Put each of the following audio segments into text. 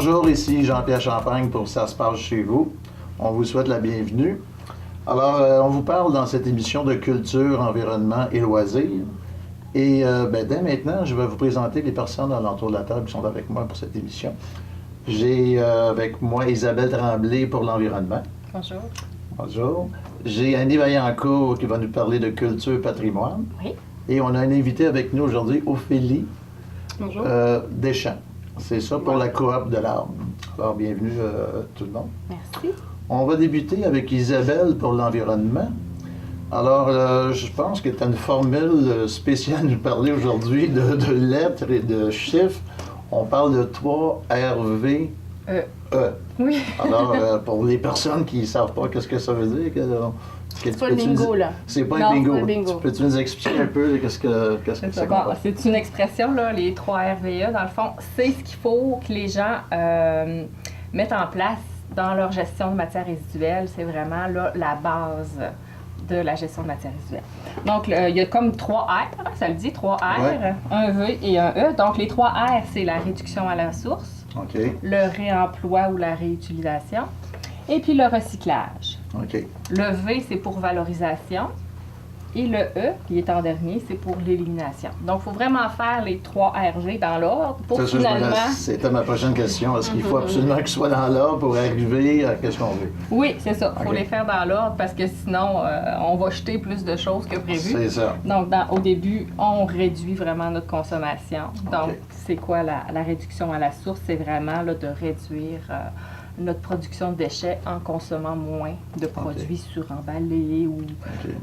Bonjour, ici Jean-Pierre Champagne pour Ça se passe chez vous. On vous souhaite la bienvenue. Alors, on vous parle dans cette émission de culture, environnement et loisirs. Et dès maintenant, je vais vous présenter les personnes alentour de la table qui sont avec moi pour cette émission. J'ai avec moi Isabelle Tremblay pour l'environnement. Bonjour. Bonjour. J'ai Annie Vaillancourt qui va nous parler de culture patrimoine. Oui. Et on a un invité avec nous aujourd'hui, Ophélie Bonjour. Deschamps. C'est ça pour la coop de l'arbre. Alors, bienvenue tout le monde. Merci. On va débuter avec Isabelle pour l'environnement. Alors, je pense que tu as une formule spéciale à nous parler aujourd'hui de lettres et de chiffres. On parle de 3 RV E. Oui. Alors, pour les personnes qui ne savent pas qu'est-ce que ça veut dire, c'est pas le bingo, là. C'est pas non, un bingo. Pas le bingo. Peux-tu nous expliquer un peu qu'est-ce que ça comprend? C'est une expression, là, les 3 RVE. Dans le fond, c'est ce qu'il faut que les gens mettent en place dans leur gestion de matières résiduelles. C'est vraiment là, la base de la gestion de matières résiduelles. Donc, il y a comme 3 R, ça le dit, 3 R, ouais. un V et un E. Donc, les 3 R, c'est la réduction à la source, okay. Le réemploi ou la réutilisation, et puis le recyclage. Okay. Le V, c'est pour valorisation. Et le E, qui est en dernier, c'est pour l'élimination. Donc, il faut vraiment faire les 3 RV dans l'ordre pour finalement... C'était ma prochaine question. Est-ce qu'il faut absolument qu'ils soient dans l'ordre pour arriver à ce qu'on veut? Oui, c'est ça. Il faut les faire dans l'ordre parce que sinon, on va jeter plus de choses que prévu. C'est ça. Donc, au début, on réduit vraiment notre consommation. Donc, c'est quoi la réduction à la source? C'est vraiment là, de réduire... notre production de déchets en consommant moins de produits suremballés ou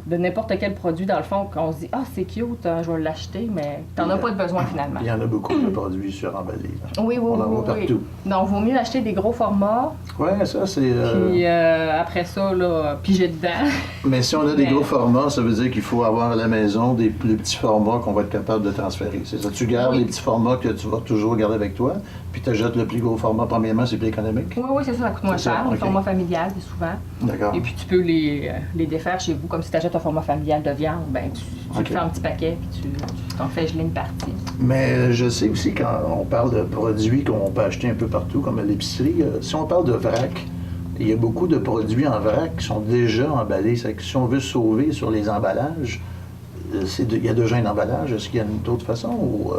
de n'importe quel produit, dans le fond, qu'on se dit « Ah, c'est cute, je vais l'acheter », mais tu n'en as pas de besoin finalement. Il y en a beaucoup de produits suremballés. Oui, on en voit partout. Donc, il vaut mieux acheter des gros formats. Oui, ça, c'est... Puis après ça, là, piger dedans. Mais si on a des gros formats, ça veut dire qu'il faut avoir à la maison des plus petits formats qu'on va être capable de transférer. C'est ça. Tu gardes les petits formats que tu vas toujours garder avec toi, puis tu achètes le plus gros format. Premièrement, c'est plus économique. Oui, c'est ça coûte moins cher. Le format familial, c'est souvent. D'accord. Et puis, tu peux les défaire chez vous. Comme si tu achètes un format familial de viande, ben tu te fais un petit paquet, puis tu t'en fais geler une partie. Mais je sais aussi, quand on parle de produits qu'on peut acheter un peu partout, comme à l'épicerie, si on parle de vrac, il y a beaucoup de produits en vrac qui sont déjà emballés. C'est que si on veut sauver sur les emballages, il y a déjà un emballage. Est-ce qu'il y a une autre façon? Ou,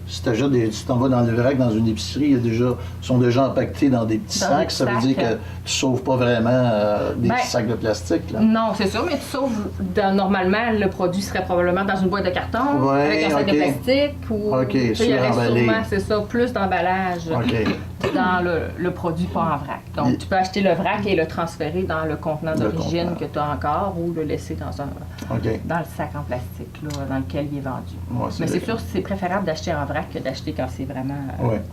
si tu t'en vas dans le vrac, dans une épicerie, ils sont déjà empaquetés dans des petits sacs. Ça veut dire que tu ne sauves pas vraiment des petits sacs de plastique. Là. Non, c'est sûr, mais tu sauves. Normalement, le produit serait probablement dans une boîte de carton, avec un sac de plastique. Ou, il y aurait sûrement, c'est ça, plus d'emballage dans le produit pas en vrac. Donc, tu peux acheter le vrac et le transférer dans le contenant d'origine que tu as encore ou le laisser dans le sac en plastique là, dans lequel il est vendu. Mais c'est sûr, c'est préférable d'acheter en vrac que d'acheter quand c'est vraiment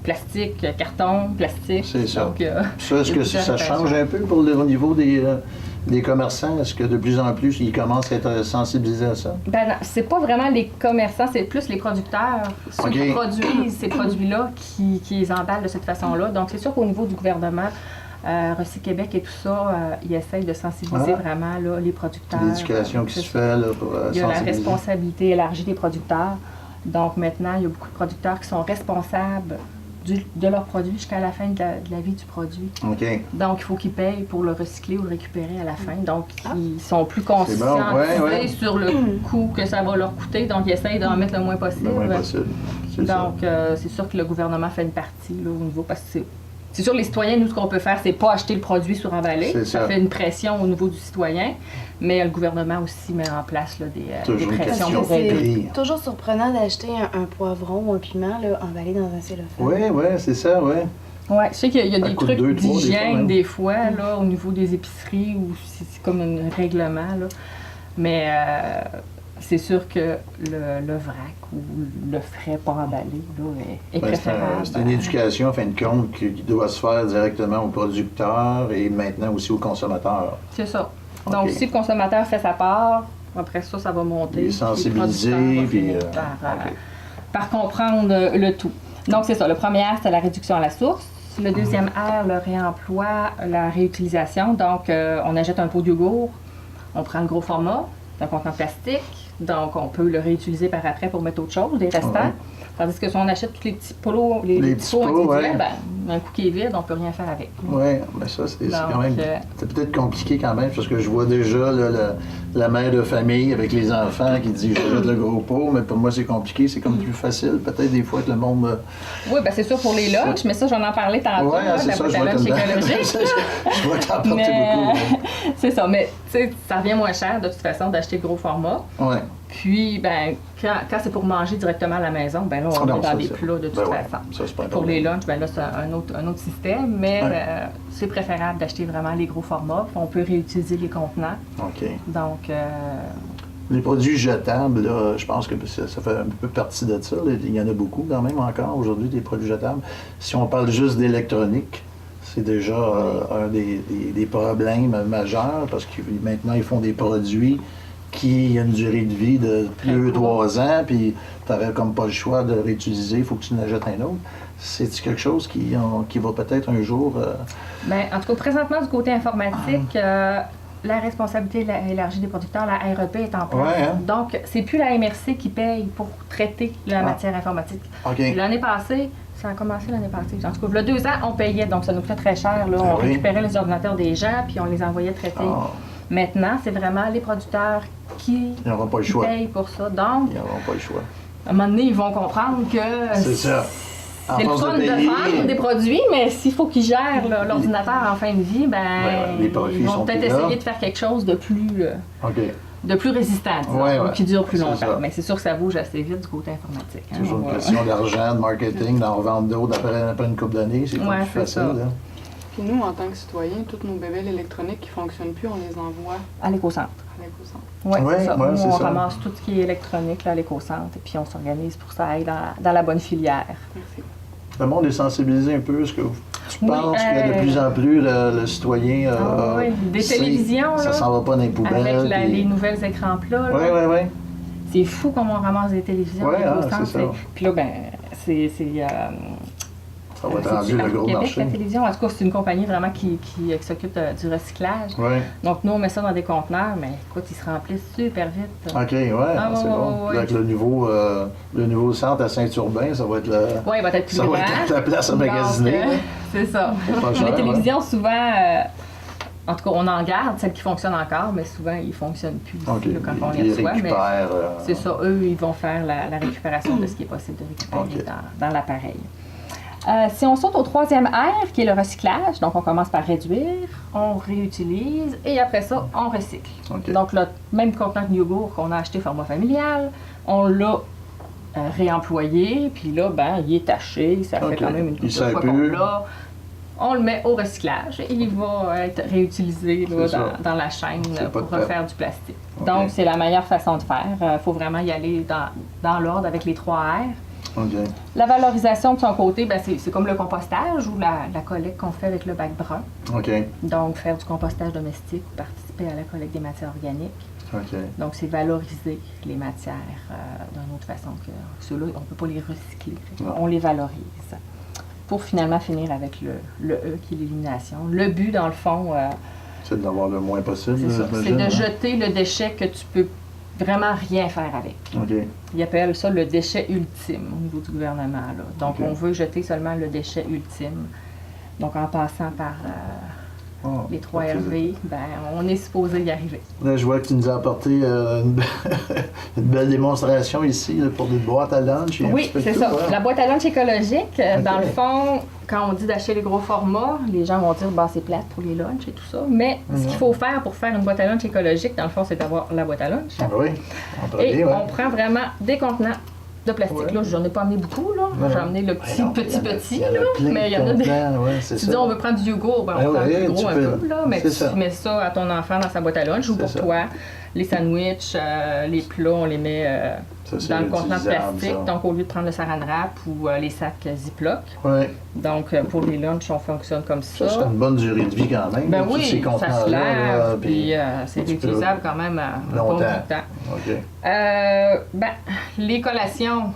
plastique, carton, plastique. C'est ça. Donc, est-ce que ça change un peu au niveau des commerçants? Est-ce que de plus en plus, ils commencent à être sensibilisés à ça? Ben non, c'est pas vraiment les commerçants, c'est plus les producteurs. Ceux qui produisent ces produits-là qui les emballent de cette façon-là. Donc, c'est sûr qu'au niveau du gouvernement, Recyc Québec et tout ça, ils essayent de sensibiliser vraiment là, les producteurs. L'éducation qui se fait là, pour il y a la responsabilité élargie des producteurs. Donc, maintenant, il y a beaucoup de producteurs qui sont responsables de leurs produits jusqu'à la fin de la vie du produit. Donc, il faut qu'ils payent pour le recycler ou le récupérer à la fin. Donc, ils sont plus conscients sur le coût que ça va leur coûter. Donc, ils essayent d'en mettre le moins possible. Donc, c'est sûr que le gouvernement fait une partie là, au niveau... Parce que c'est sûr, les citoyens, nous, ce qu'on peut faire, c'est pas acheter le produit suremballé. Ça fait une pression au niveau du citoyen. Mais le gouvernement aussi met en place là, des pressions pour aider. C'est toujours surprenant d'acheter un poivron ou un piment là, emballé dans un cellophane. Oui, c'est ça, oui. Oui, je sais qu'il y a des trucs d'hygiène des fois, là, au niveau des épiceries, où c'est comme un règlement. Là. Mais c'est sûr que le vrac ou le frais pas emballé là, est préférable. C'est une éducation, en fin de compte, qui doit se faire directement aux producteurs et maintenant aussi aux consommateurs. C'est ça. Donc, si le consommateur fait sa part, après ça, ça va monter. Et sensibiliser, puis... par comprendre le tout. Donc, c'est ça. Le premier R, c'est la réduction à la source. Le deuxième R, le réemploi, la réutilisation. Donc, on achète un pot de yogourt, on prend le gros format, c'est un contenant plastique, donc on peut le réutiliser par après pour mettre autre chose, des restants. Tandis que si on achète tous les petits pots, les petits pots individuels, ben, Un coup qui est vide, on ne peut rien faire avec. Oui, mais ça, c'est quand même... C'est peut-être compliqué quand même, parce que je vois déjà là, la mère de famille avec les enfants qui dit « je jette le gros pot », mais pour moi, c'est compliqué, c'est comme plus facile, peut-être des fois que le monde... Oui, bien c'est sûr pour les lunchs, mais ça, j'en ai parlé tantôt, ouais, de la boîte à lunch écologique. Je vois t'en porter beaucoup. C'est ça, mais tu sais, ça revient moins cher de toute façon d'acheter le gros format. Oui. Puis, ben, quand c'est pour manger directement à la maison, ben là, on est dans des plats de toute façon. Ça, c'est pas pour les lunchs, ben là, c'est un autre système, mais c'est préférable d'acheter vraiment les gros formats. On peut réutiliser les contenants. OK. Donc... Les produits jetables, là, je pense que ça fait un peu partie de ça. Il y en a beaucoup quand même encore aujourd'hui, des produits jetables. Si on parle juste d'électronique, c'est déjà un des problèmes majeurs parce que maintenant, ils font des produits qui ont une durée de vie de 2-3 ans, puis tu n'aurais comme pas le choix de réutiliser, il faut que tu en achètes un autre. C'est quelque chose qui va peut-être un jour... Bien, en tout cas, présentement, du côté informatique, la responsabilité élargie des producteurs, la REP est en place. Ouais, hein? Donc, c'est plus la MRC qui paye pour traiter la matière informatique. Okay. L'année passée, ça a commencé l'année passée. En tout cas, il y a 2 ans, on payait, donc ça nous coûtait très cher. Là. On récupérait les ordinateurs des gens, puis on les envoyait traiter. Maintenant, c'est vraiment les producteurs qui payent pour ça. Donc, ils n'auront pas le choix. À un moment donné, ils vont comprendre que c'est ça. C'est le fun de faire des produits, mais s'il faut qu'ils gèrent l'ordinateur en fin de vie, ils vont peut-être essayer de faire quelque chose de plus, de plus résistant, qui dure plus longtemps. Mais c'est sûr que ça bouge assez vite du côté informatique. C'est toujours une question d'argent, de marketing, d'en revendre d'autres après une couple d'années, c'est pas plus facile. Puis nous, en tant que citoyens, tous nos bébelles électroniques qui ne fonctionnent plus, on les envoie à l'éco-centre. Oui, c'est ça. Nous, on ramasse tout ce qui est électronique là, à l'éco-centre et puis on s'organise pour que ça aille dans la bonne filière. Merci. Le monde est sensibilisé un peu. Est-ce que tu penses que de plus en plus le citoyen... des télévisions, ça s'en va pas dans les poubelles. Avec les nouvelles écrans plats. Oui. C'est fou comment on ramasse des télévisions à l'éco-centre. Puis là, c'est... Ça va être rendu le gros Québec, marché. La télévision, en tout cas, c'est une compagnie vraiment qui s'occupe du recyclage. Oui. Donc, nous, on met ça dans des conteneurs, mais écoute, ils se remplissent super vite. OK, c'est bon. Avec le nouveau centre à Saint-Urbain, ça va être il va être plus ça grand. va être la place à magasiner. C'est ça. Les télévisions, souvent, en tout cas, on en garde celles qui fonctionnent encore, mais souvent, ils ne fonctionnent plus quand on les reçoit. Mais c'est ça, eux, ils vont faire la récupération de ce qui est possible de récupérer dans l'appareil. Si on saute au 3e R, qui est le recyclage, donc on commence par réduire, on réutilise et après ça, on recycle. Donc le même contenant de yogourt qu'on a acheté format familial, on l'a réemployé, puis là, il est taché, ça fait quand même une couple de fois qu'on l'a. On le met au recyclage et il va être réutilisé dans la chaîne pour refaire du plastique. Donc c'est la meilleure façon de faire. Il faut vraiment y aller dans l'ordre avec les 3 R. La valorisation de son côté, c'est comme le compostage ou la collecte qu'on fait avec le bac brun. Donc, faire du compostage domestique ou participer à la collecte des matières organiques. Donc, c'est valoriser les matières d'une autre façon que ceux-là, on ne peut pas les recycler. On les valorise. Pour finalement finir avec le E qui est l'élimination. Le but, dans le fond... c'est d'avoir le moins possible. C'est de jeter le déchet que tu peux vraiment rien faire avec. Ils appellent ça le déchet ultime au niveau du gouvernement. Là. Donc, on veut jeter seulement le déchet ultime. Donc, en passant par les 3 RV, on est supposé y arriver. Là, je vois que tu nous as apporté une belle démonstration ici là, pour des boîtes à lunch. Oui, c'est ça. La boîte à lunch écologique, dans le fond, quand on dit d'acheter les gros formats, les gens vont dire c'est plate pour les lunchs et tout ça. Mais ce qu'il faut faire pour faire une boîte à lunch écologique, dans le fond, c'est d'avoir la boîte à lunch. On prend vraiment des contenants de plastique. Là, j'en ai pas amené beaucoup. J'ai amené le petit, mais il y en a des... tu dis, on veut prendre du yogourt, on prend le plus gros un peu. Mais tu mets ça à ton enfant dans sa boîte à lunch ou pour toi. Les sandwichs, les plats, on les met dans le contenant de plastique. Donc, au lieu de prendre le saran wrap ou les sacs Ziploc. Donc, pour les lunchs, on fonctionne comme ça. Ça, c'est une bonne durée de vie quand même. Oui, ça se lave, puis c'est utilisable quand même à bon bout de temps. Les collations,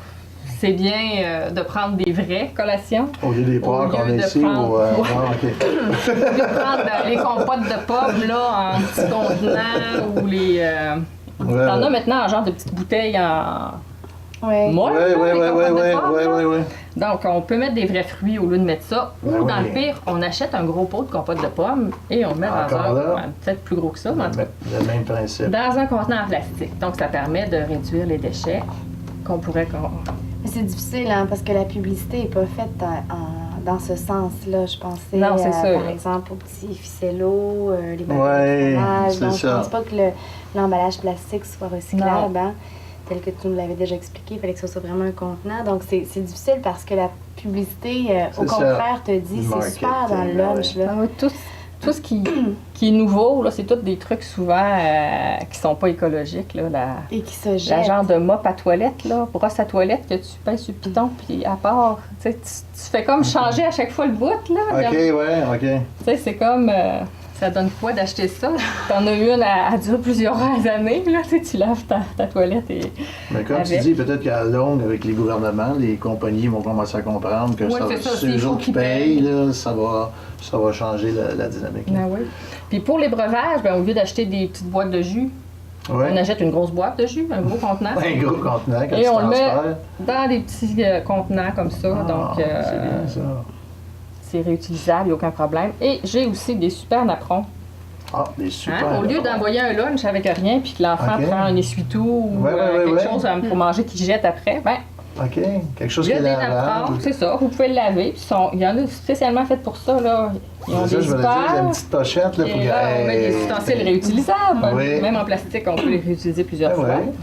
c'est bien de prendre des vraies collations. Au lieu des poires qu'on a ici. Au lieu de prendre les compotes de pommes là, en petits contenants ou les... T'en as maintenant en genre de petites bouteilles en... Oui. oui. Donc, on peut mettre des vrais fruits au lieu de mettre ça. Ben Ou, dans oui. le pire, on achète un gros pot de compote de pommes et on le met dans Encore là? peut-être plus gros que ça, mais en tout cas, Le même principe. dans un contenant en plastique. Donc, ça permet de réduire les déchets qu'on pourrait... Mais c'est difficile, hein, parce que la publicité n'est pas faite dans ce sens-là. Je pensais, Non, c'est ça. par exemple, aux petits ficellos, les Ouais, ballons de fromage. c'est Donc, ça. je pense pas que l'emballage plastique soit recyclable, hein, tel que tu nous l'avais déjà expliqué. Il fallait que ce soit vraiment un contenant. Donc, c'est difficile parce que la publicité, au C'est ça. contraire, te dit Le c'est super dans le marketing, lunch. Là. Ah oui, tout ce qui est nouveau, là, c'est tous des trucs souvent qui sont pas écologiques. Là, Et qui se la jette. genre de mop à toilette, là, brosse à toilette que tu pèses sur le piton, puis à part, tu sais, tu fais comme changer à chaque fois le bout, là. OK, ouais, OK. Tu sais, c'est comme, ça donne quoi d'acheter ça? T'en as une à durer plusieurs années, là, tu sais, tu laves ta toilette et... Mais comme tu Avec. dis, peut-être qu'à la longue, avec les gouvernements, les compagnies vont commencer à comprendre que Ouais, c'est ça, c'est il eux faut autres qui qu'ils payent, payent. là, ça va changer la dynamique. Ah oui. Puis pour les breuvages, ben, au lieu d'acheter des petites boîtes de jus, Ouais. on achète une grosse boîte de jus, un gros contenant. Un gros contenant quand Et tu on le met transfères. dans des petits contenants comme ça. Ah, Donc, c'est bien ça. c'est réutilisable, il n'y a aucun problème. Et j'ai aussi des super napperons. Ah, des super. Hein? Au lieu bons. d'envoyer un lunch avec rien, puis que l'enfant Ok. prend un essuie-tout ou Ouais, quelque ouais. chose pour manger qu'il jette après, ben, OK. Quelque chose il y qui a est des napperons, lavable. c'est ça. Vous pouvez le laver. Puis il y en a spécialement fait pour ça. Là. Ils ont C'est ça, des je voulais dire, il y a une zippers. petite pochette, là, pour Et là, on met des ustensiles réutilisables. Oui. Même en plastique, on peut les réutiliser plusieurs Ah, fois. ouais.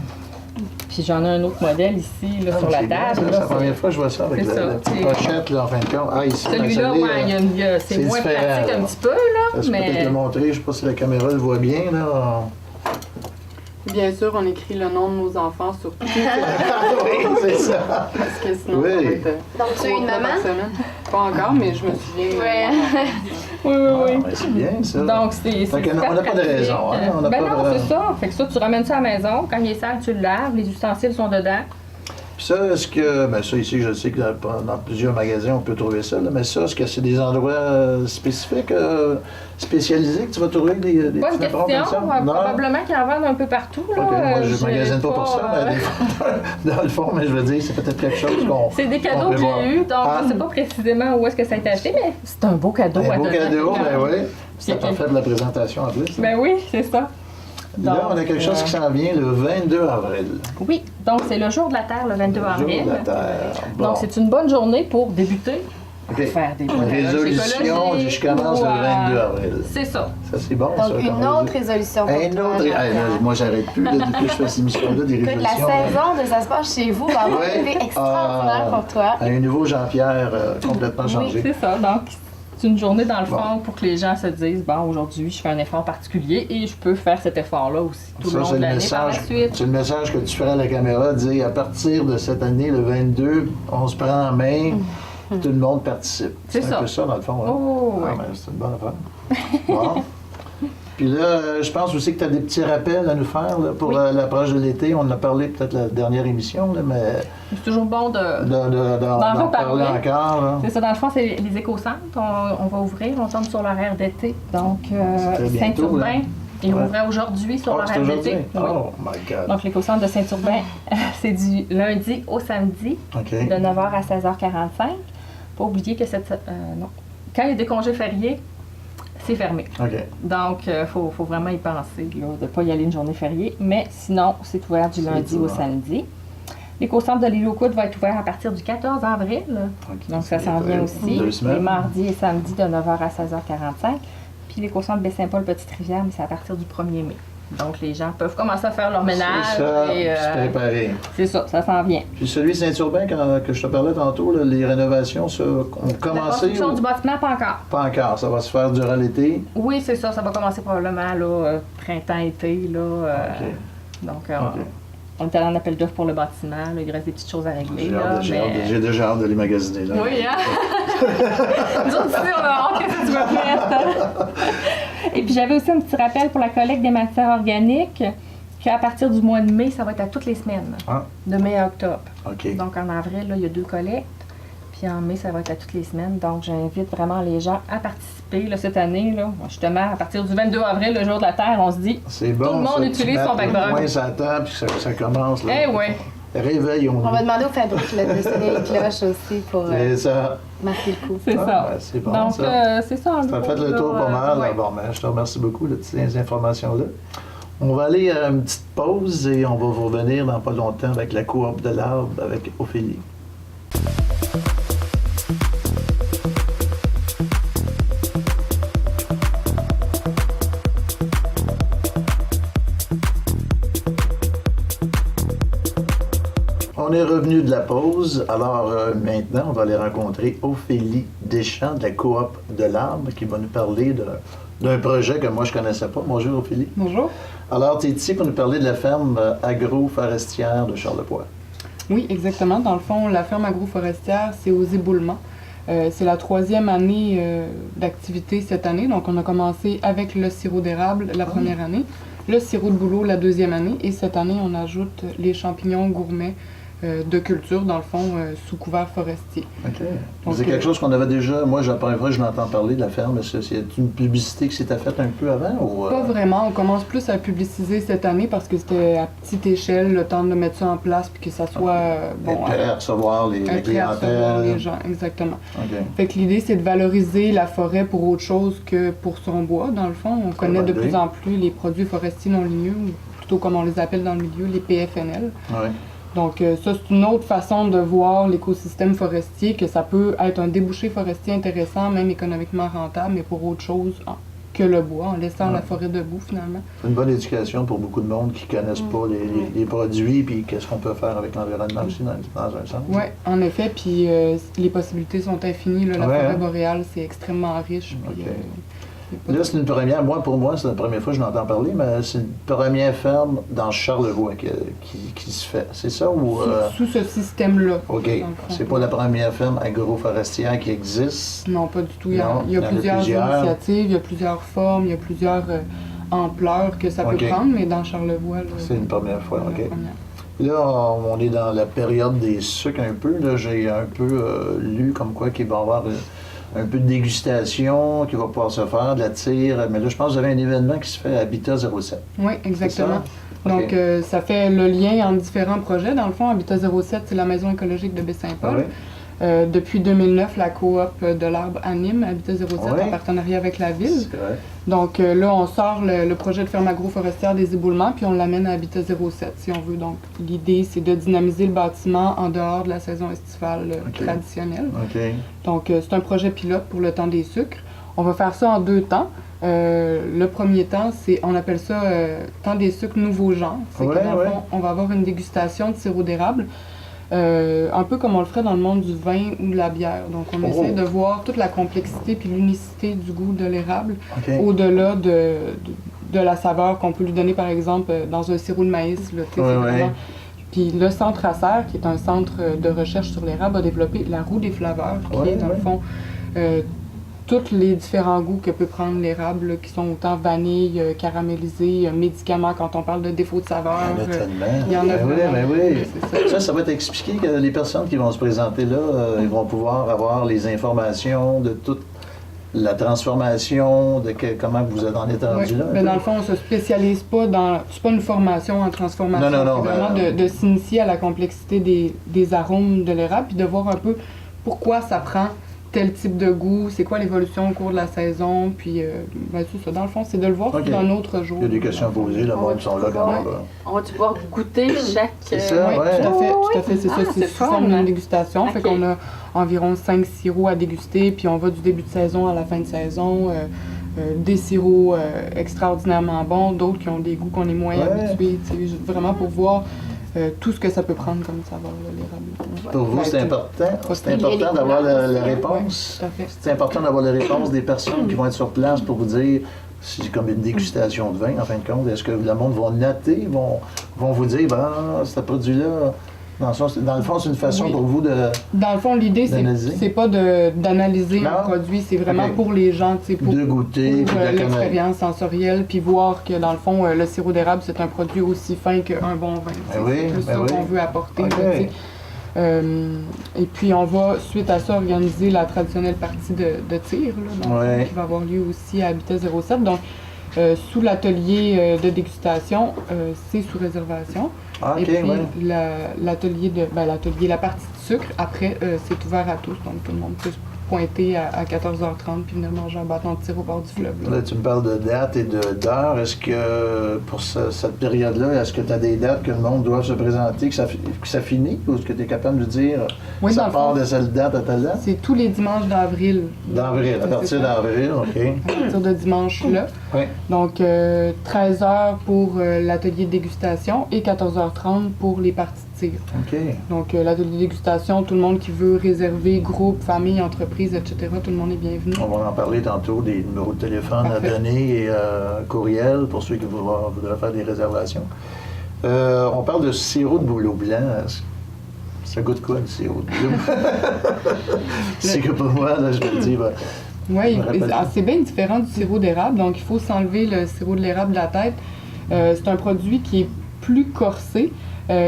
Puis j'en ai un autre modèle ici, là, Ah, sur mais la c'est bien, table. ça. là, C'est la c'est- première fois que je vois ça avec c'est ça, la petite c'est- pochette, là, en fin de compte. Ah, ici, Celui-là, ben, ouais, c'est moins différent, pratique là. un petit peu, là, Ça, je peux peut-être mais le montrer, je sais pas si la caméra le voit bien, là. Bien sûr, on écrit le nom de nos enfants sur tout, Oui, c'est ça. parce que sinon, Oui. ça va être Donc, tu as trois une fois maman? par semaine. Pas encore, mais je me souviens. Ouais. oui. Ah, ben, c'est bien, ça. Donc, c'est Fait que super on n'a pas de pratique. raison, hein, on n'a Ben pas non, de- c'est ça. Fait que ça, tu ramènes ça à la maison. Quand il est sale, tu le laves. Les ustensiles sont dedans. Puis ça, est-ce que, ben ça ici, je sais que dans plusieurs magasins, on peut trouver ça, là, mais ça, est-ce que c'est des endroits spécifiques, spécialisés, que tu vas trouver des Bonne petits napperons question. comme ça? Non? Probablement qu'ils en vendent un peu partout. Là. OK, moi, je J'ai magasine pas pour ça, pas, mais des fois, dans le fond, mais je veux dire, c'est peut-être quelque chose qu'on C'est des qu'on cadeaux peut que voir. j'ai eus, donc Ah. je ne sais pas précisément où est-ce que ça a été acheté, mais c'est un beau cadeau à Un beau donner. cadeau, ben oui. Puis Ça t'en fait de la présentation en plus. Ben oui, c'est ça. Là, on a quelque chose qui s'en vient le 22 avril. Oui, donc c'est le jour de la Terre, le 22 Le jour avril. de la Terre. Bon. Donc c'est une bonne journée pour débuter, OK. faire des Une résolution, je commence le 22 avril. C'est ça. Ça, c'est bon, ça. Donc, une comme autre résolution pour Un toi, autre. Jean-Pierre. Hey, là, moi, j'arrête plus là, depuis que je fais cette émission-là, des Écoute, la résolutions. là. saison de Ça se passe chez vous va avoir Ouais. été extraordinaire Ah. pour toi. Un nouveau Jean-Pierre complètement Oui, changé. c'est ça. Donc c'est une journée dans le Bon. fond pour que les gens se disent, bon, aujourd'hui, je fais un effort particulier et je peux faire cet effort-là aussi tout le Ça, long c'est de le l'année par la message. suite. C'est le message que tu ferais à la caméra, dire à partir de cette année, le 22, on se prend en main, tout le monde participe. C'est un ça. peu ça, dans le fond. Hein? Oh, Ah, oui. ben, c'est une bonne affaire. Bon. Puis là, je pense aussi que tu as des petits rappels à nous faire là, pour Oui. l'approche de l'été. On en a parlé peut-être la dernière émission, là, mais C'est toujours bon de... d'en parler reparler. encore. Là. C'est ça, dans le fond, c'est les éco-centres. On va ouvrir, on tombe sur l'horaire d'été. Donc, C'est très bientôt, Saint-Urbain, là. il Ouais. ouvrait aujourd'hui sur Oh, c'est l'horaire aujourd'hui? d'été. Oui. Oh my God. Donc, l'éco-centre de Saint-Urbain, c'est du lundi au samedi, OK. de 9h à 16h45. Pas oublier que non. Quand il y a des congés fériés, c'est fermé. OK. Donc, il faut vraiment y penser, là, de ne pas y aller une journée fériée. Mais sinon, c'est ouvert du C'est lundi au ouvert. samedi. L'éco-centre de l'île aux Coudes va être ouvert à partir du 14 avril. OK. Donc, ça s'en vient aussi. 2 Les semaines. mardis et samedis de 9h à 16h45. Puis l'éco-centre Baie-Saint-Paul-Petite-Rivière, mais c'est à partir du 1er mai. Donc, les gens peuvent commencer à faire leur ménage. C'est ça, et, se préparer. c'est ça s'en vient. Puis celui de Saint-Urbain, que je te parlais tantôt, là, les rénovations ça, ont La commencé construction ou du bâtiment, pas encore. pas encore? Ça va se faire durant l'été? Oui, c'est ça. Ça va commencer probablement là, printemps-été. Là, OK. Donc, OK. on est allé en appel d'offres pour le bâtiment. Là, il reste des petites choses à régler. Là, J'ai déjà hâte de les magasiner. Là. Oui, hein? Nous autres aussi, on a hâte que ça soit prête. Et puis, j'avais aussi un petit rappel pour la collecte des matières organiques qu'à partir du mois de mai, ça va être à toutes les semaines, Ah, de mai à octobre. OK. Donc, en avril, là, il y a 2 collectes. Puis en mai, ça va être à toutes les semaines. Donc, j'invite vraiment les gens à participer là, cette année. Là. Justement, à partir du 22 avril, le jour de la Terre, on se dit C'est bon. tout le monde ça, utilise tu son mets bac brun. moins ça table puis que ça commence. Là. eh ouais, réveillons-nous. On va demander au fabrique de sonner les cloches aussi pour C'est ça. marquer le coup. C'est ça. Ouais, c'est bon, Donc, ça. c'est ça. Ça a fait le tour pas mal. ouais. Bon, ben, je te remercie beaucoup de ces informations-là. On va aller à une petite pause et on va vous revenir dans pas longtemps avec la coop de l'arbre avec Ophélie. On est revenu de la pause. Alors maintenant, on va aller rencontrer Ophélie Deschamps de la coop de l'arbre qui va nous parler d'un projet que moi je ne connaissais pas. Bonjour Ophélie. Bonjour. Alors, tu es ici pour nous parler de la ferme agroforestière de Charlevoix. Oui, exactement. Dans le fond, la ferme agroforestière, c'est aux éboulements. C'est la 3e année d'activité cette année. Donc, on a commencé avec le sirop d'érable la première année, le sirop de bouleau la 2e année, et cette année, on ajoute les champignons gourmets de culture, dans le fond, sous couvert forestier. OK. Donc, c'est quelque chose qu'on avait déjà... Moi, la première fois que je l'entends parler de la ferme, c'est une publicité qui s'était faite un peu avant? Ou, Pas vraiment. On commence plus à publiciser cette année parce que c'était à petite échelle, le temps de mettre ça en place puis que ça soit... prêt à recevoir la prêt à recevoir clientèle. les gens, exactement. OK. Fait que l'idée, c'est de valoriser la forêt pour autre chose que pour son bois, dans le fond. On connaît de plus en plus les produits forestiers non ligneux, ou plutôt comme on les appelle dans le milieu, les PFNL. Oui. Donc ça, c'est une autre façon de voir l'écosystème forestier, que ça peut être un débouché forestier intéressant, même économiquement rentable, mais pour autre chose que le bois, en laissant la forêt debout, finalement. C'est une bonne éducation pour beaucoup de monde qui ne connaissent pas les produits, puis qu'est-ce qu'on peut faire avec l'environnement aussi, dans un sens. Oui, en effet, puis les possibilités sont infinies. Là, la forêt boréale, c'est extrêmement riche. Puis, là, c'est une première, pour moi, c'est la première fois que je l'entends parler, mais c'est une première ferme dans Charlevoix qui se fait. C'est ça ou... Sous ce système-là. OK. C'est pas la première ferme agroforestière qui existe? Non, pas du tout. Il y a plusieurs initiatives, il y a plusieurs formes, il y a plusieurs ampleurs que ça peut prendre, mais dans Charlevoix... C'est une première fois, OK. Première. Là, on est dans la période des sucres un peu. Là, j'ai un peu lu comme quoi qu'il va y avoir... un peu de dégustation qui va pouvoir se faire, de la tire. Mais là, je pense que vous avez un événement qui se fait à Habitat 07. Oui, exactement. Ça? Donc, Okay. Ça fait le lien entre différents projets. Dans le fond, Habitat 07, c'est la maison écologique de Baie-Saint-Paul. Ah oui? Depuis 2009, la coop de l'arbre anime Habitat 07 en partenariat avec la ville. C'est vrai. Donc là, on sort le projet de ferme agroforestière des éboulements, puis on l'amène à Habitat 07, si on veut. Donc, l'idée, c'est de dynamiser le bâtiment en dehors de la saison estivale traditionnelle. OK. Donc, c'est un projet pilote pour le temps des sucres. On va faire ça en 2 temps. Le premier temps, on appelle ça temps des sucres nouveaux genres. C'est que dans le fond, on va avoir une dégustation de sirop d'érable. Un peu comme on le ferait dans le monde du vin ou de la bière. Donc, on essaie de voir toute la complexité puis l'unicité du goût de l'érable au-delà de la saveur qu'on peut lui donner, par exemple, dans un sirop de maïs. Là, Puis le Centre Acer, qui est un centre de recherche sur l'érable, a développé la roue des flaveurs, qui est, dans le fond, tous les différents goûts que peut prendre l'érable, qui sont autant vanille, caramélisé, médicaments, quand on parle de défaut de saveur. Il y en a tellement. Oui. Ça va t'expliquer que les personnes qui vont se présenter là, ils vont pouvoir avoir les informations de toute la transformation, de comment vous en êtes rendu là. Mais dans le fond, on ne se spécialise pas dans... C'est pas une formation en transformation. Non, c'est vraiment de s'initier à la complexité des arômes de l'érable, puis de voir un peu pourquoi ça prend tel type de goût, c'est quoi l'évolution au cours de la saison, puis c'est ça. Dans le fond, c'est de le voir sous un autre jour. Il y a des questions à poser, le monde sont là quand même. On va pouvoir goûter chaque... C'est ça, tout à fait, c'est ça. C'est sous forme d'une dégustation. Fait qu'on a environ 5 sirops à déguster, puis on va du début de saison à la fin de saison. Des sirops extraordinairement bons, d'autres qui ont des goûts qu'on est moins habitués, vraiment pour voir tout ce que ça peut prendre comme saveur, l'érable. Pour vous, c'est important d'avoir la réponse. Oui, c'est important d'avoir la réponse des personnes qui vont être sur place pour vous dire, c'est comme une dégustation de vin, en fin de compte. Est-ce que le monde va noter, vont vous dire, ce produit-là, dans le fond, c'est une façon pour vous de... Dans le fond, l'idée, c'est pas d'analyser un produit, c'est vraiment pour les gens, pour de goûter, pour l'expérience sensorielle, puis voir que, dans le fond, le sirop d'érable, c'est un produit aussi fin qu'un bon vin. C'est plus ça qu'on veut apporter. Et puis, on va, suite à ça, organiser la traditionnelle partie de tir, là, qui va avoir lieu aussi à Habitat 07. Donc, Sous l'atelier de dégustation, c'est sous réservation. Ah, et OK, puis ouais. la partie de sucre, après, c'est ouvert à tous. Donc, tout le monde peut se pointer à 14h30 puis venir manger un bâton de tir au bord du fleuve. Là, tu me parles de date et d'heure. Est-ce que pour cette période-là, est-ce que tu as des dates que le monde doit se présenter, que ça finit, ou est-ce que tu es capable de dire Oui, ça part de cette date à telle date? C'est tous les dimanches d'avril. D'avril, à partir d'avril, OK. À partir de dimanche-là. Oui. Donc, 13h pour l'atelier de dégustation et 14h30 pour les parties de tir. OK. Donc, l'atelier de dégustation, tout le monde qui veut réserver, groupe, famille, entreprise, etc., tout le monde est bienvenu. On va en parler tantôt, des numéros de téléphone Parfait. à donner et courriel pour ceux qui voudraient faire des réservations. On parle de sirop de bouleau blanc. Ça goûte quoi, le sirop de bouleau? C'est que pour moi, là, je me dis... Ben, Oui, c'est bien différent du sirop d'érable, donc il faut s'enlever le sirop de l'érable de la tête. C'est un produit qui est plus corsé,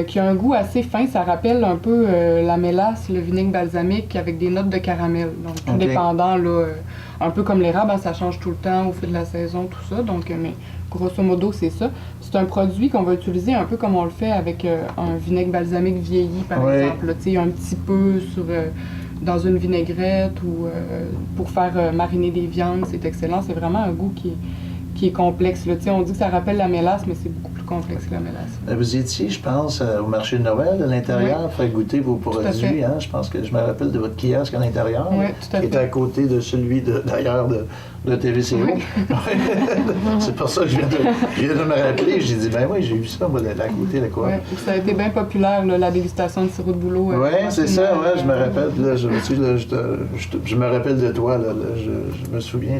qui a un goût assez fin. Ça rappelle un peu la mélasse, le vinaigre balsamique avec des notes de caramel. Donc, tout dépendant, là, un peu comme l'érable, ça change tout le temps au fil de la saison, tout ça. Donc, mais grosso modo, c'est ça. C'est un produit qu'on va utiliser un peu comme on le fait avec un vinaigre balsamique vieilli, par exemple. Là, il y a un petit peu dans une vinaigrette ou pour faire mariner des viandes, c'est excellent. C'est vraiment un goût qui est complexe. Là. On dit que ça rappelle la mélasse, mais c'est beaucoup plus complexe que la mélasse. Vous étiez, je pense, au marché de Noël à l'intérieur, faire goûter vos produits. Hein? Je pense que je me rappelle de votre kiosque à l'intérieur, qui était à côté de celui d'ailleurs de TVCO. Oui. C'est pour ça que je viens de me rappeler. J'ai dit, ben oui, j'ai vu ça, moi, à côté, là, quoi. Ouais, ça a été bien populaire, là, la dégustation de sirop de bouleau. Oui, c'est ça, je me rappelle. Là, je me rappelle de toi, là, je me souviens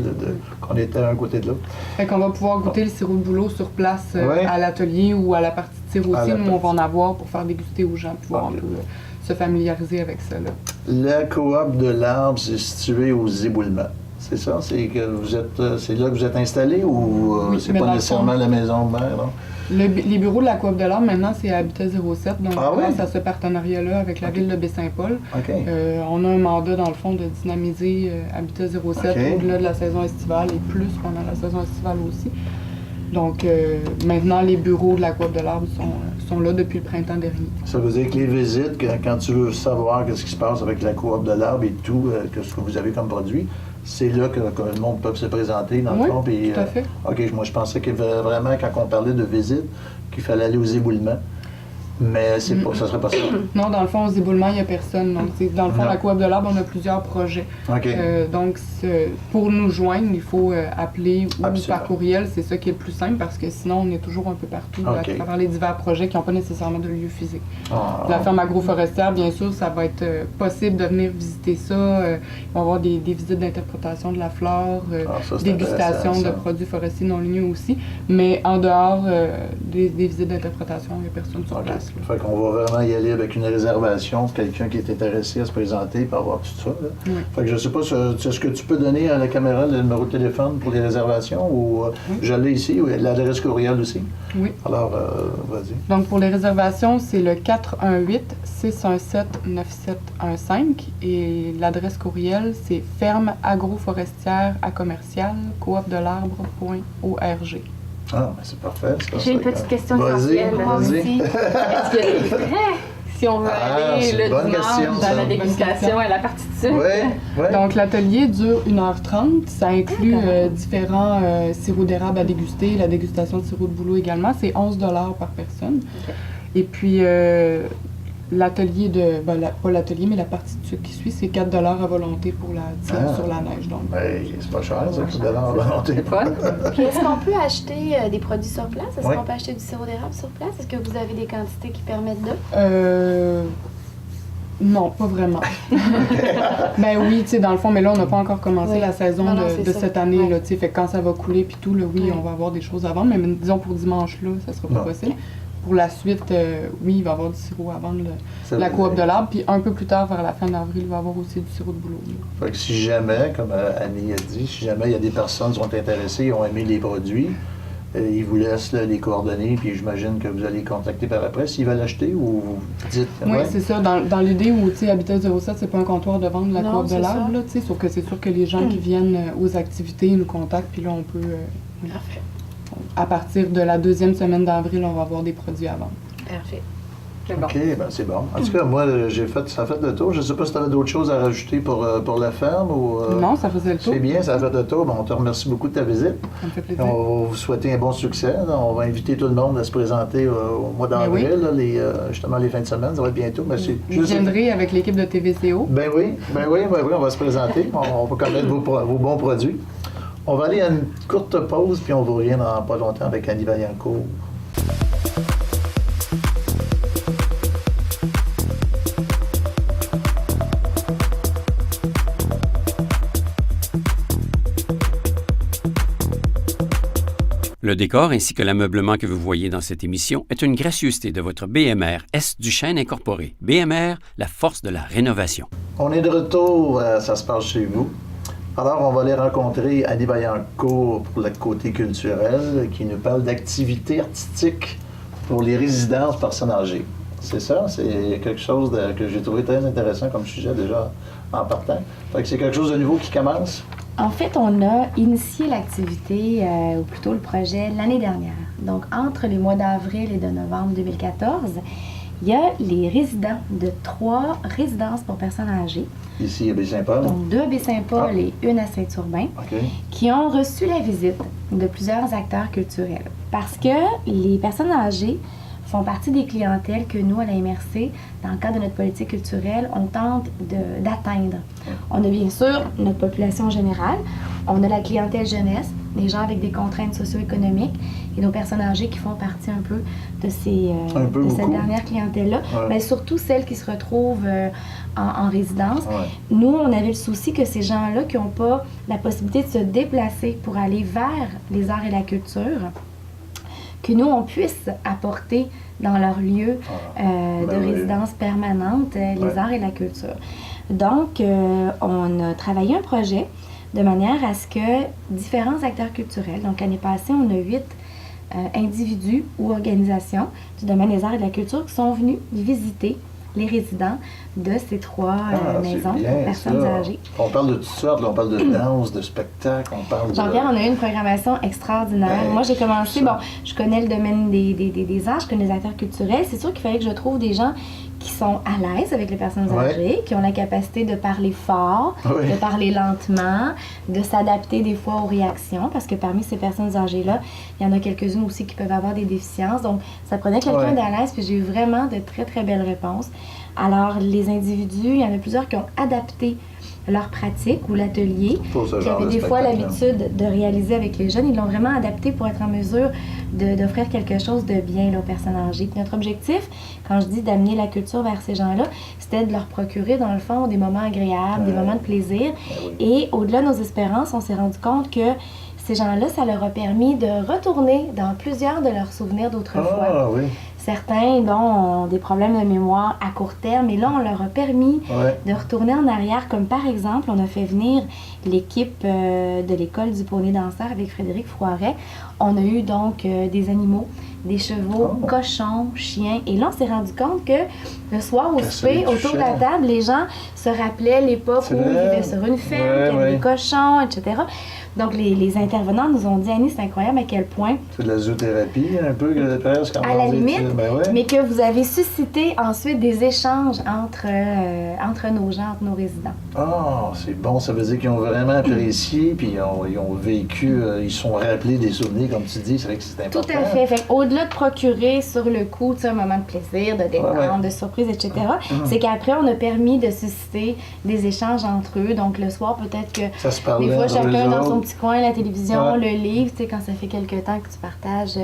qu'on était un côté de l'autre. Fait qu'on va pouvoir goûter le sirop de bouleau sur place à l'atelier ou à la partie de tir aussi. Nous, on va en avoir pour faire déguster aux gens, pouvoir un peu se familiariser avec ça. Là. La coop de l'Arbre, c'est situé aux Éboulements. C'est ça? C'est là que vous êtes installé ou c'est pas nécessairement la maison mère? Non? Les bureaux de la coop de l'Arbre, maintenant, c'est à Habitat 07. Donc, grâce à ce partenariat-là avec la ville de Baie-Saint-Paul, on a un mandat, dans le fond, de dynamiser Habitat 07 au-delà de la saison estivale et plus pendant la saison estivale aussi. Donc, maintenant, les bureaux de la coop de l'Arbre sont là depuis le printemps dernier. Ça veut dire que les visites, quand tu veux savoir ce qui se passe avec la coop de l'Arbre et tout, ce que vous avez comme produit, c'est là que le monde peut se présenter, dans le fond. Oui, tout à fait. OK, moi, je pensais que vraiment, quand on parlait de visite, qu'il fallait aller aux éboulements. Mais ça serait pas ça. Non, dans le fond, aux éboulements, il n'y a personne. Donc, dans le fond, la coop de l'Arbre, on a plusieurs projets. Donc, pour nous joindre, il faut appeler ou par courriel. C'est ça qui est le plus simple parce que sinon, on est toujours un peu partout à travers les divers projets qui n'ont pas nécessairement de lieu physique. La ferme agroforestière, bien sûr, ça va être possible de venir visiter ça. Il va y avoir des visites d'interprétation de la flore, dégustation de produits forestiers non ligneux aussi. Mais en dehors des visites d'interprétation, il n'y a personne sur place. Fait qu'on va vraiment y aller avec une réservation, quelqu'un qui est intéressé à se présenter pour avoir tout ça. Là. Fait que je sais pas, est-ce que tu peux donner à la caméra le numéro de téléphone pour les réservations ou je l'ai ici, ou l'adresse courriel aussi? Oui. Alors, vas-y. Donc, pour les réservations, c'est le 418-617-9715 et l'adresse courriel, c'est ferme-agro-forestière-à-commercial-coop-de-l'arbre.org. Ah, mais c'est parfait. J'ai une petite question essentielle. Moi aussi. Est-ce qu'il y a des frais si on veut aller le dimanche dans la dégustation et la partie de sucre? Oui. Donc, l'atelier dure 1h30. Ça inclut différents sirops d'érable à déguster, la dégustation de sirop de bouleau également. C'est 11 $ par personne. Et puis, l'atelier pas l'atelier, mais la partie de sucre qui suit, c'est 4 $ à volonté pour la tire sur la neige. Donc, c'est pas cher, ça, 4 $ à volonté. Puis est-ce qu'on peut acheter des produits sur place? Est-ce qu'on peut acheter du sirop d'érable sur place? Est-ce que vous avez des quantités qui permettent de? Non, pas vraiment. Ben oui, tu sais, dans le fond, mais là, on n'a pas encore commencé la saison de cette année, là, tu sais, fait que quand ça va couler puis tout, là, on va avoir des choses à vendre, mais disons pour dimanche, là, ça sera pas possible. Pour la suite, oui, il va y avoir du sirop à vendre, la coop de l'Arbre, puis un peu plus tard, vers la fin d'avril, il va y avoir aussi du sirop de bouleau. Fait que si jamais, comme Annie a dit, si jamais il y a des personnes qui sont intéressées, ont aimé les produits, ils vous laissent les coordonnées, puis j'imagine que vous allez contacter par après s'ils veulent l'acheter ou vous dites... Oui, c'est ça. Dans l'idée où, tu sais, Habitat 07, c'est pas un comptoir de vente de la coop de l'Arbre, là, tu sais, sauf que c'est sûr que les gens qui viennent aux activités nous contactent, puis là, on peut... Parfait. à partir de la 2e semaine d'avril, on va avoir des produits à vendre. Parfait. C'est bon. OK, ben c'est bon. En tout cas, moi, ça a fait le tour. Je ne sais pas si tu avais d'autres choses à rajouter pour la ferme ou... Non, ça faisait le tour. C'est bien, ça a fait le tour. Bon, on te remercie beaucoup de ta visite. Ça me fait plaisir. On va vous souhaiter un bon succès. On va inviter tout le monde à se présenter au mois d'avril, justement les fins de semaine. Ça va être bientôt. Vous viendrez avec l'équipe de TVCO. Ben oui, on va se présenter. On va connaître vos bons produits. On va aller à une courte pause, puis on vous revient dans pas longtemps avec Annie Vaillancourt. Le décor ainsi que l'ameublement que vous voyez dans cette émission est une gracieuseté de votre BMR S Duchesne Incorporé. BMR, la force de la rénovation. On est de retour, ça se passe chez vous. Alors, on va aller rencontrer Annie Vaillancourt pour le côté culturel, qui nous parle d'activités artistiques pour les résidences personnes âgées. C'est ça, c'est quelque chose que j'ai trouvé très intéressant comme sujet déjà en partant. Fait que c'est quelque chose de nouveau qui commence. En fait, on a initié l'activité, ou plutôt le projet, l'année dernière. Donc, entre les mois d'avril et de novembre 2014, il y a les résidents de 3 résidences pour personnes âgées. Ici à Baie-Saint-Paul. Donc, 2 à Baie-Saint-Paul et 1 à Saint-Urbain, qui ont reçu la visite de plusieurs acteurs culturels. Parce que les personnes âgées font partie des clientèles que nous, à la MRC, dans le cadre de notre politique culturelle, on tente d'atteindre. On a bien sûr notre population générale, on a la clientèle jeunesse, des gens avec des contraintes socio-économiques et nos personnes âgées qui font partie un peu de cette dernière clientèle-là, mais surtout celles qui se retrouvent en résidence. Nous, on avait le souci que ces gens-là qui n'ont pas la possibilité de se déplacer pour aller vers les arts et la culture, que nous, on puisse apporter dans leur lieu de résidence permanente les arts et la culture. Donc, on a travaillé un projet de manière à ce que différents acteurs culturels, donc l'année passée, on a 8 individus ou organisations du domaine des arts et de la culture qui sont venus visiter les résidents de ces 3 maisons pour personnes âgées. On parle de toutes sortes, là, on parle de danse, de spectacle, on parle de... Jean-Pierre, on a eu une programmation extraordinaire. Moi, j'ai commencé, je connais le domaine des arts, je connais les acteurs culturels. C'est sûr qu'il fallait que je trouve des gens qui sont à l'aise avec les personnes âgées, qui ont la capacité de parler fort, de parler lentement, de s'adapter des fois aux réactions, parce que parmi ces personnes âgées-là, il y en a quelques-unes aussi qui peuvent avoir des déficiences. Donc, ça prenait quelqu'un d'à l'aise, puis j'ai eu vraiment de très, très belles réponses. Alors, les individus, il y en a plusieurs qui ont adapté leur pratique ou l'atelier, qui avaient des fois l'habitude de réaliser avec les jeunes. Ils l'ont vraiment adapté pour être en mesure d'offrir quelque chose de bien là, aux personnes âgées. Puis notre objectif, quand je dis d'amener la culture vers ces gens-là, c'était de leur procurer, dans le fond, des moments agréables, des moments de plaisir. Et au-delà de nos espérances, on s'est rendu compte que ces gens-là, ça leur a permis de retourner dans plusieurs de leurs souvenirs d'autrefois. Certains ont des problèmes de mémoire à court terme, et là, on leur a permis de retourner en arrière, comme par exemple, on a fait venir l'équipe de l'école du poney danseur avec Frédéric Froiret. On a eu donc des animaux, des chevaux, cochons, chiens, et là, on s'est rendu compte que le soir au souper, autour de la table, les gens se rappelaient l'époque où ils vivaient sur une ferme, qu'il y avait des cochons, etc. Donc, les intervenants nous ont dit, Annie, c'est incroyable à quel point... C'est de la zoothérapie, un peu, presque. À la limite, mais que vous avez suscité ensuite des échanges entre nos gens, entre nos résidents. Ah, c'est bon. Ça veut dire qu'ils ont vraiment apprécié, puis ils ont vécu, ils se sont rappelés des souvenirs, comme tu dis. C'est vrai que c'est important. Tout à fait. Fait au-delà de procurer sur le coup un moment de plaisir, de détente, de surprise, etc., c'est qu'après, on a permis de susciter des échanges entre eux. Donc, le soir, peut-être que ça se parlait, des fois, chacun dans son petit coin, la télévision, le livre, tu sais, quand ça fait quelque temps que tu partages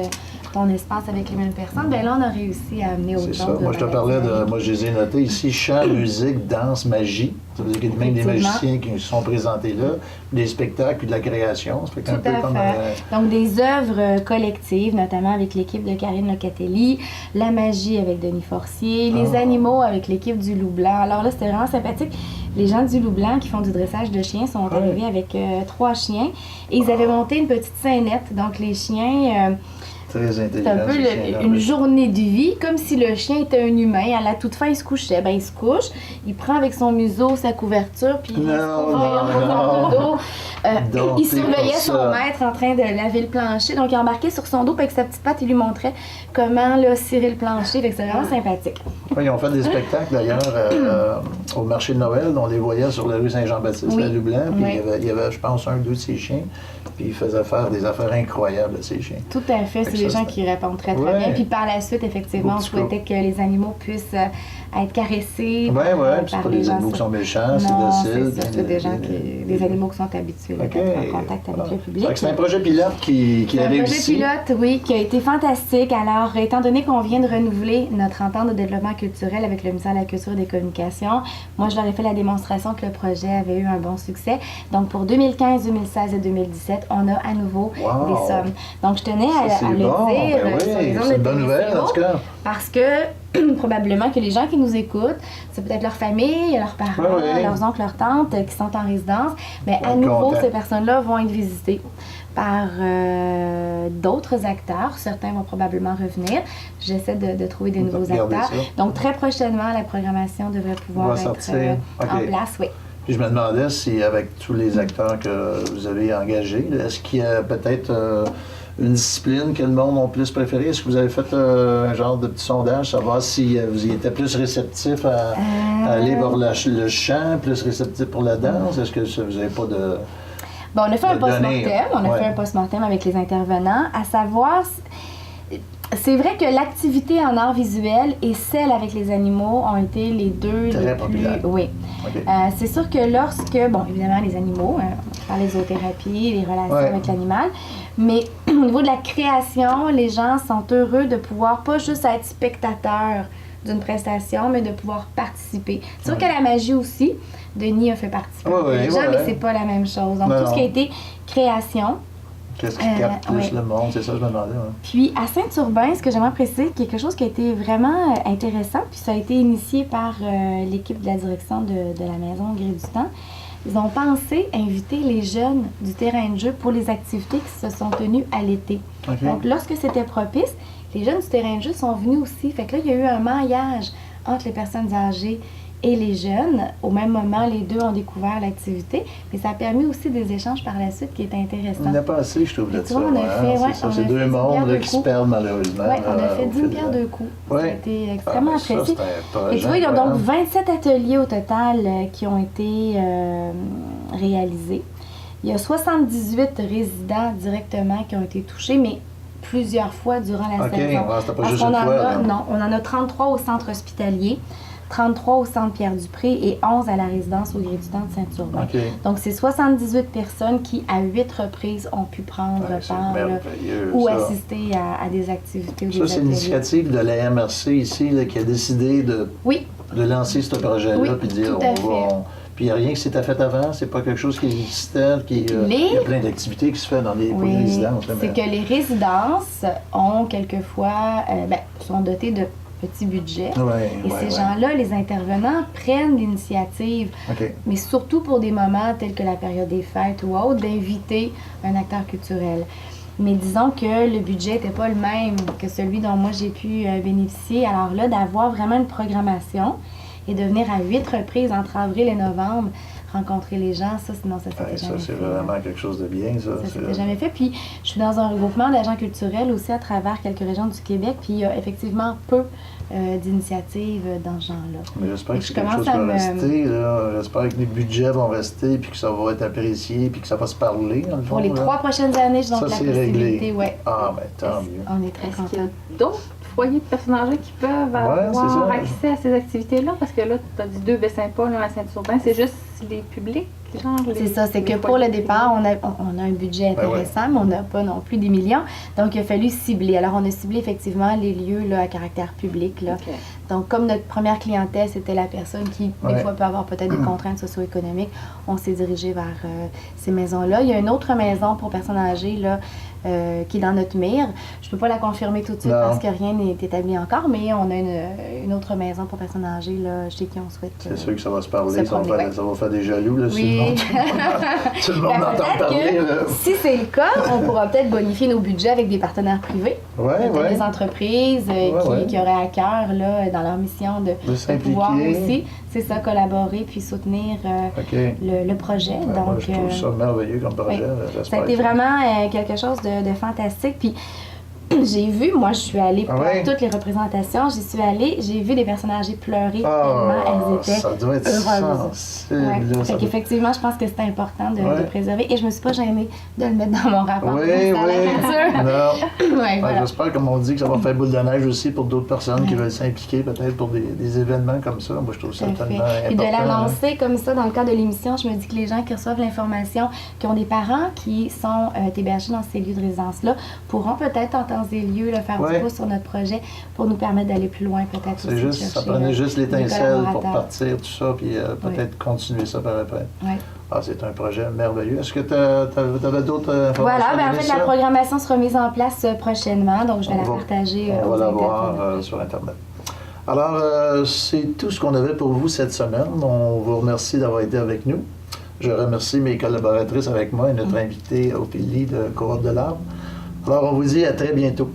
ton espace avec les mêmes personnes, bien là, on a réussi à amener autre chose. C'est ça. Moi, je te parlais moi, je les ai notés ici, chant, musique, danse, magie. Ça veut dire qu'il y a même des magiciens qui se sont présentés là, des spectacles, puis de la création. Ça fait un peu comme... Donc, des œuvres collectives, notamment avec l'équipe de Karine Locatelli, la magie avec Denis Forcier, les animaux avec l'équipe du Loup Blanc. Alors là, c'était vraiment sympathique. Les gens du Loup Blanc qui font du dressage de chiens sont arrivés avec 3 chiens et ils avaient monté une petite scénette. Donc, les chiens Très intelligent. C'est un peu une journée de vie, comme si le chien était un humain. À la toute fin, il se couchait. Ben, il se couche, il prend avec son museau sa couverture, puis il il surveillait son maître en train de laver le plancher. Donc, il embarquait sur son dos, puis avec sa petite patte, il lui montrait comment là, cirer le plancher. C'est vraiment sympathique. Oui, ils ont fait des spectacles d'ailleurs au marché de Noël. On les voyait sur la rue Saint-Jean-Baptiste, à Lublin. Puis il y avait, je pense, un ou deux de ces chiens. Puis ils faisaient faire des affaires incroyables à ces chiens. Tout à fait. C'est des gens qui répondent très, très bien. Puis par la suite, effectivement, on souhaitait que les animaux puissent être caressés. Oui, c'est pas des animaux qui sont méchants, c'est docile. C'est des gens des animaux qui sont habitués à être en contact avec le public. C'est un projet pilote qui a réussi. Un projet pilote, oui, qui a été fantastique. Alors, étant donné qu'on vient de renouveler notre entente de développement culturel avec le ministère de la Culture et des Communications, moi, je leur ai fait la démonstration que le projet avait eu un bon succès. Donc, pour 2015, 2016 et 2017, on a à nouveau des sommes. Donc, je tenais à le dire sur les ondes de c'est une bonne nouvelle, en tout cas. Parce que probablement que les gens qui nous écoutent, c'est peut-être leur famille, leurs parents, leurs oncles, leurs tantes qui sont en résidence. Mais à nouveau, ces personnes-là vont être visitées par d'autres acteurs. Certains vont probablement revenir. J'essaie de trouver des nouveaux acteurs. Donc, très prochainement, la programmation devrait pouvoir être en place. Oui. Puis je me demandais si, avec tous les acteurs que vous avez engagés, est-ce qu'il y a peut-être une discipline que le monde a plus préférée? Est-ce que vous avez fait un genre de petit sondage, savoir si vous y étiez plus réceptif à aller vers le chant, plus réceptif pour la danse? Est-ce que vous n'avez pas de... Bon, on a fait un post-mortem. On a fait un post-mortem avec les intervenants, à savoir... C'est vrai que l'activité en art visuel et celle avec les animaux ont été les deux très populaires. Oui. Okay. C'est sûr que lorsque, bon, évidemment, les animaux, on parle des zoothérapie, les relations avec l'animal, mais au niveau de la création, les gens sont heureux de pouvoir pas juste être spectateurs d'une prestation, mais de pouvoir participer. C'est sûr que la magie aussi, Denis a fait participer les gens, mais c'est pas la même chose. Donc, tout ce qui a été création. Qu'est-ce qui capte plus le monde? C'est ça que je me demandais. Puis à Saint-Urbain, ce que j'aimerais préciser, quelque chose qui a été vraiment intéressant, puis ça a été initié par l'équipe de la direction de la maison Gré du Temps. Ils ont pensé inviter les jeunes du terrain de jeu pour les activités qui se sont tenues à l'été. Okay. Donc lorsque c'était propice, les jeunes du terrain de jeu sont venus aussi. Fait que là, il y a eu un maillage entre les personnes âgées et les jeunes. Au même moment, les deux ont découvert l'activité, mais ça a permis aussi des échanges par la suite qui étaient intéressants. On n'a pas assez, je trouve, de ça. C'est deux mondes qui se perdent malheureusement. Oui, on a fait 10 pierres deux coups. Ça a été extrêmement apprécié. Et tu vois, il y a donc 27 ateliers au total qui ont été réalisés. Il y a 78 résidents directement qui ont été touchés, mais plusieurs fois durant la saison. C'était pas juste une fois, non, on en a 33 au centre hospitalier, 33 au centre Pierre-Dupré et 11 à la résidence au Gré du Temps de Saint-Urbain. Okay. Donc, c'est 78 personnes qui, à 8 reprises, ont pu prendre part ou assister à des activités ou des ateliers. Ça, c'est l'initiative de la MRC ici là, qui a décidé de lancer ce projet-là puis de dire Puis il n'y a rien qui s'était fait avant, c'est pas quelque chose qui existait, il y a plein d'activités qui se font dans les résidences. C'est que les résidences ont quelquefois, sont dotées de petits budgets. Et ces gens-là, les intervenants, prennent l'initiative, mais surtout pour des moments tels que la période des fêtes ou autre, d'inviter un acteur culturel. Mais disons que le budget n'était pas le même que celui dont moi j'ai pu bénéficier. Alors là, d'avoir vraiment une programmation et de venir à 8 reprises entre avril et novembre rencontrer les gens, ça s'était jamais fait. Ça, c'est vraiment quelque chose de bien, ça. Ça s'était jamais fait. Puis, je suis dans un regroupement d'agents culturels aussi à travers quelques régions du Québec, puis il y a effectivement peu d'initiatives dans ce genre-là. Mais j'espère que c'est quelque chose qui va rester, là. J'espère que les budgets vont rester, puis que ça va être apprécié, puis que ça va se parler, dans le fond. Pour les 3 prochaines années, je donne la possibilité. Ouais. Ah, ben tant mieux. On est très contents. D'autres foyers de personnes âgées qui peuvent avoir accès à ces activités-là? Parce que là, tu as dit 2 Baie-Saint-Paul, 1 à Saint-Urbain. C'est juste les publics? C'est ça, c'est que pour le départ, on a un budget intéressant, mais on n'a pas non plus des millions. Donc, il a fallu cibler. Alors, on a ciblé effectivement les lieux là, à caractère public. Là. Okay. Donc, comme notre première clientèle, c'était la personne qui, des fois, peut avoir peut-être des contraintes socio-économiques, on s'est dirigé vers ces maisons-là. Il y a une autre maison pour personnes âgées là, qui est dans notre mire. Je ne peux pas la confirmer tout de suite parce que rien n'est établi encore, mais on a une autre maison pour personnes âgées là, chez qui on souhaite. C'est sûr que ça va se parler, ça va faire des jaloux. Là, oui, Tout le monde entend parler. Si c'est le cas, on pourra peut-être bonifier nos budgets avec des partenaires privés. Des entreprises qui auraient à cœur là, dans leur mission de pouvoir aussi, c'est ça, collaborer puis soutenir le projet. Donc, moi, je trouve ça merveilleux comme projet. Ça a été vraiment quelque chose de fantastique. Puis, j'ai vu, moi je suis allée pour toutes les représentations, j'ai vu des personnes âgées pleurer tellement elles étaient ça doit être heureuses. Fait qu'effectivement, je pense que c'est important de préserver et je me suis pas gênée de le mettre dans mon rapport. J'espère, comme on dit, que ça va faire boule de neige aussi pour d'autres personnes qui veulent s'impliquer peut-être pour des événements comme ça. Moi, je trouve ça tellement important. Et de l'annoncer comme ça dans le cadre de l'émission, je me dis que les gens qui reçoivent l'information, qui ont des parents qui sont hébergés dans ces lieux de résidence-là, pourront peut-être entendre des lieux, faire du pouce sur notre projet pour nous permettre d'aller plus loin peut-être aussi. Juste, ça prenait juste l'étincelle pour partir, tout ça, puis peut-être continuer ça par après. C'est un projet merveilleux. Est-ce que tu avais d'autres informations? Voilà, en fait, la programmation sera mise en place prochainement, donc je vais la partager on va la voir sur Internet. Alors, c'est tout ce qu'on avait pour vous cette semaine. On vous remercie d'avoir été avec nous. Je remercie mes collaboratrices avec moi et notre invité Ophélie de Cohorte de l'Arbre. Alors, on vous dit à très bientôt.